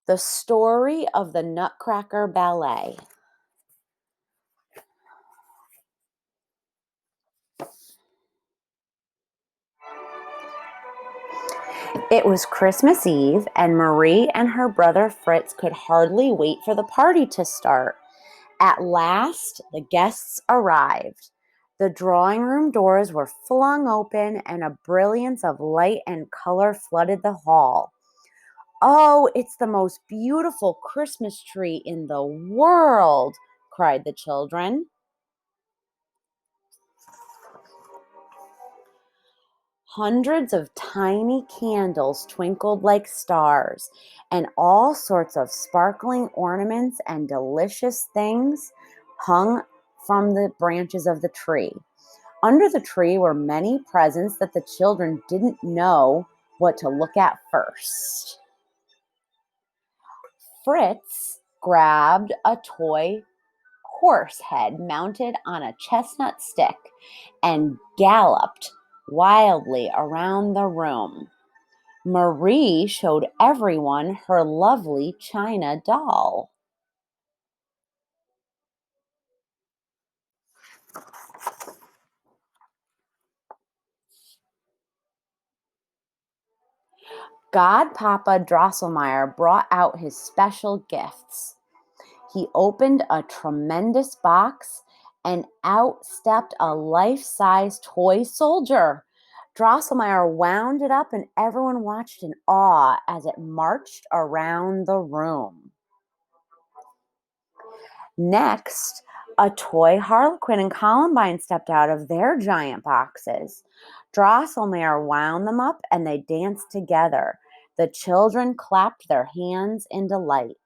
The story of the Nutcracker Ballet. It was Christmas Eve, and Marie and her brother Fritz could hardly wait for the party to start. At last, the guests arrived. The drawing room doors were flung open, and a brilliance of light and color flooded the hall. "Oh, it's the most beautiful Christmas tree in the world!" cried the children. Hundreds of tiny candles twinkled like stars, and all sorts of sparkling ornaments and delicious things hung from the branches of the tree. Under the tree were many presents that the children didn't know what to look at first. Fritz grabbed a toy horse head mounted on a chestnut stick and galloped wildly around the room. Marie showed everyone her lovely china doll. Godpapa Drosselmeyer brought out his special gifts. He opened a tremendous box, and out stepped a life-size toy soldier. Drosselmeyer wound it up, and everyone watched in awe as it marched around the room. Next, a toy Harlequin and Columbine stepped out of their giant boxes. Drosselmeyer wound them up, and they danced together. The children clapped their hands in delight.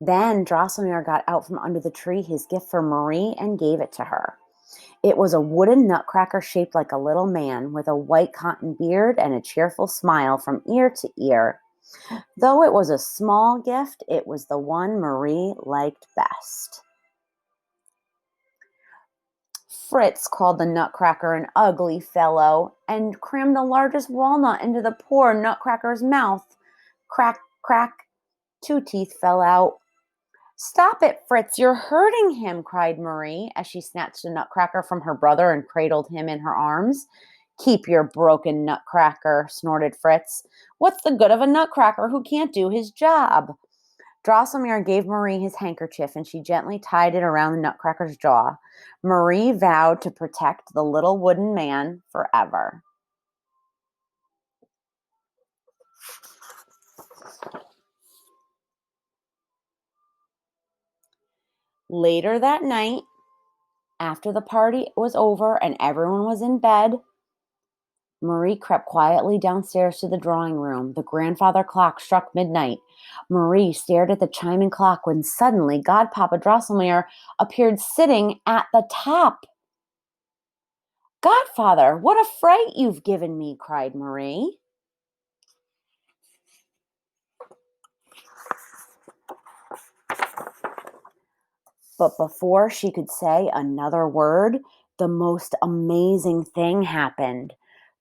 Then Drosselmeyer got out from under the tree his gift for Marie and gave it to her. It was a wooden nutcracker shaped like a little man with a white cotton beard and a cheerful smile from ear to ear. Though it was a small gift, it was the one Marie liked best. Fritz called the nutcracker an ugly fellow and crammed the largest walnut into the poor nutcracker's mouth. Crack, crack, 2 teeth fell out. "Stop it, Fritz, you're hurting him," cried Marie as she snatched a nutcracker from her brother and cradled him in her arms. "Keep your broken nutcracker," snorted Fritz. "What's the good of a nutcracker who can't do his job?" Drosselmeyer gave Marie his handkerchief, and she gently tied it around the nutcracker's jaw. Marie vowed to protect the little wooden man forever. Later that night, after the party was over and everyone was in bed, Marie crept quietly downstairs to the drawing room. The grandfather clock struck midnight. Marie stared at the chiming clock when suddenly Godpapa Drosselmeyer appeared sitting at the top. "Godfather, what a fright you've given me," cried Marie. But before she could say another word, the most amazing thing happened.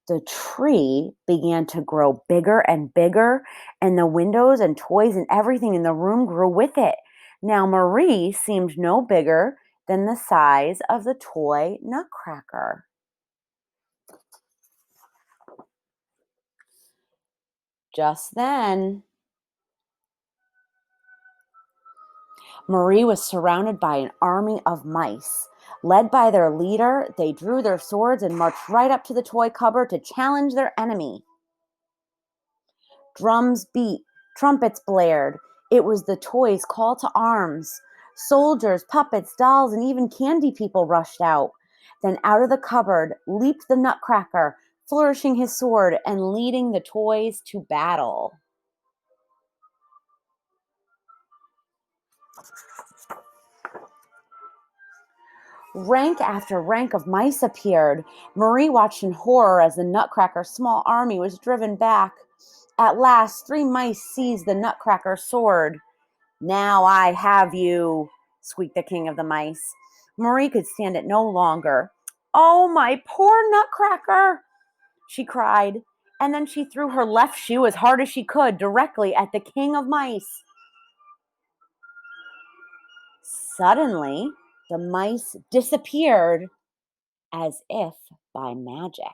The tree began to grow bigger and bigger, and the windows and toys and everything in the room grew with it. Now Marie seemed no bigger than the size of the toy nutcracker. Just then, Marie was surrounded by an army of mice. Led by their leader, they drew their swords and marched right up to the toy cupboard to challenge their enemy. Drums beat, trumpets blared. It was the toys' call to arms. Soldiers, puppets, dolls, and even candy people rushed out. Then out of the cupboard leaped the nutcracker, flourishing his sword and leading the toys to battle. Rank after rank of mice appeared. Marie watched in horror as the nutcracker's small army was driven back. At last, 3 mice seized the nutcracker's sword. "Now I have you," squeaked the king of the mice. Marie could stand it no longer. "Oh, my poor Nutcracker," she cried, and then she threw her left shoe as hard as she could directly at the king of mice. Suddenly, the mice disappeared as if by magic.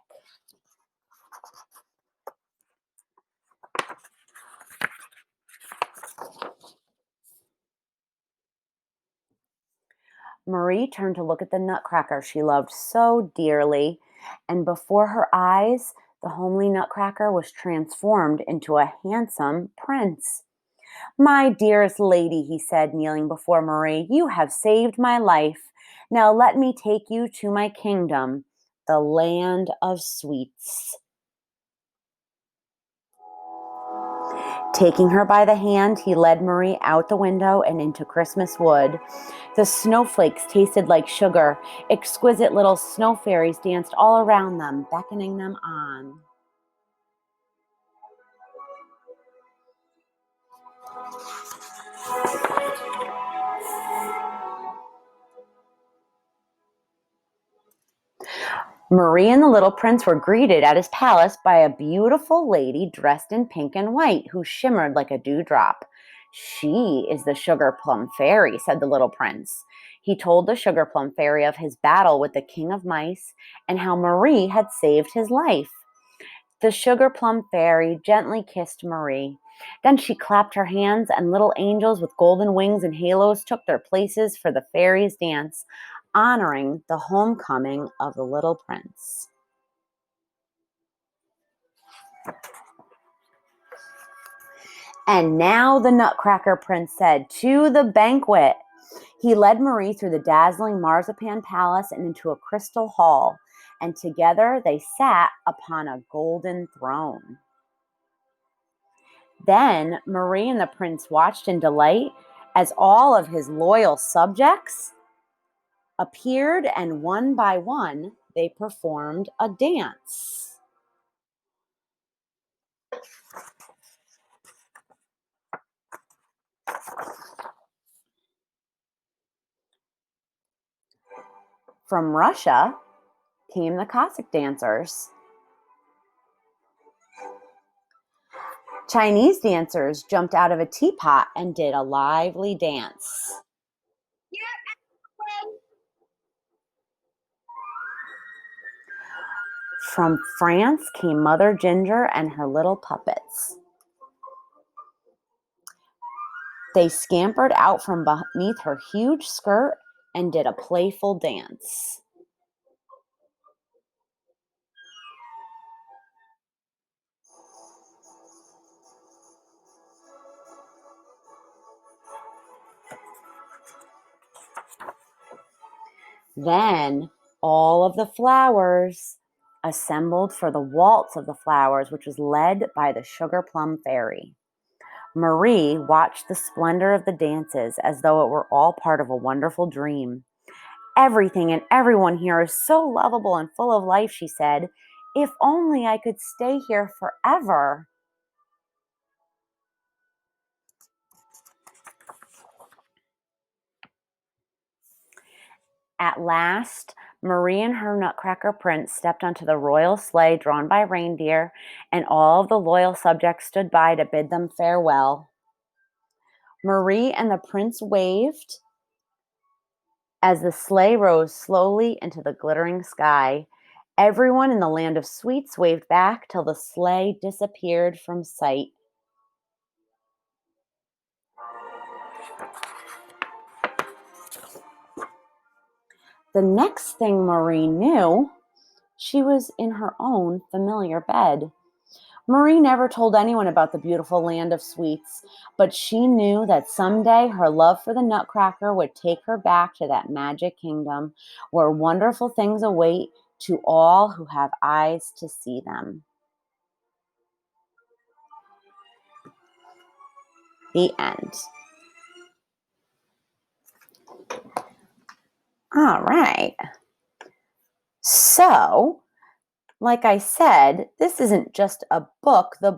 Marie turned to look at the Nutcracker she loved so dearly, and before her eyes, the homely Nutcracker was transformed into a handsome prince. "My dearest lady," he said, kneeling before Marie, "you have saved my life. Now let me take you to my kingdom, the land of sweets." Taking her by the hand, he led Marie out the window and into Christmas Wood. The snowflakes tasted like sugar. Exquisite little snow fairies danced all around them, beckoning them on. Marie and the little prince were greeted at his palace by a beautiful lady dressed in pink and white who shimmered like a dewdrop. "She is the Sugar Plum Fairy," said the little prince. He told the Sugar Plum Fairy of his battle with the king of mice and how Marie had saved his life. The Sugar Plum Fairy gently kissed Marie. Then she clapped her hands, and little angels with golden wings and halos took their places for the fairies' dance, honoring the homecoming of the little prince. "And now," the Nutcracker Prince said, "to the banquet." He led Marie through the dazzling marzipan palace and into a crystal hall, and together they sat upon a golden throne. Then Marie and the prince watched in delight as all of his loyal subjects appeared, and one by one they performed a dance. From Russia came the Cossack dancers. Chinese dancers jumped out of a teapot and did a lively dance. From France came Mother Ginger and her little puppets. They scampered out from beneath her huge skirt and did a playful dance. Then all of the flowers assembled for the Waltz of the Flowers, which was led by the Sugar Plum Fairy. Marie watched the splendor of the dances as though it were all part of a wonderful dream. "Everything and everyone here is so lovable and full of life," she said. "If only I could stay here forever." At last, Marie and her Nutcracker Prince stepped onto the royal sleigh drawn by reindeer, and all of the loyal subjects stood by to bid them farewell. Marie and the prince waved as the sleigh rose slowly into the glittering sky. Everyone in the land of sweets waved back till the sleigh disappeared from sight. The next thing Marie knew, she was in her own familiar bed. Marie never told anyone about the beautiful land of sweets, but she knew that someday her love for the Nutcracker would take her back to that magic kingdom where wonderful things await to all who have eyes to see them. The end. All right. So, like I said, this isn't just a book. The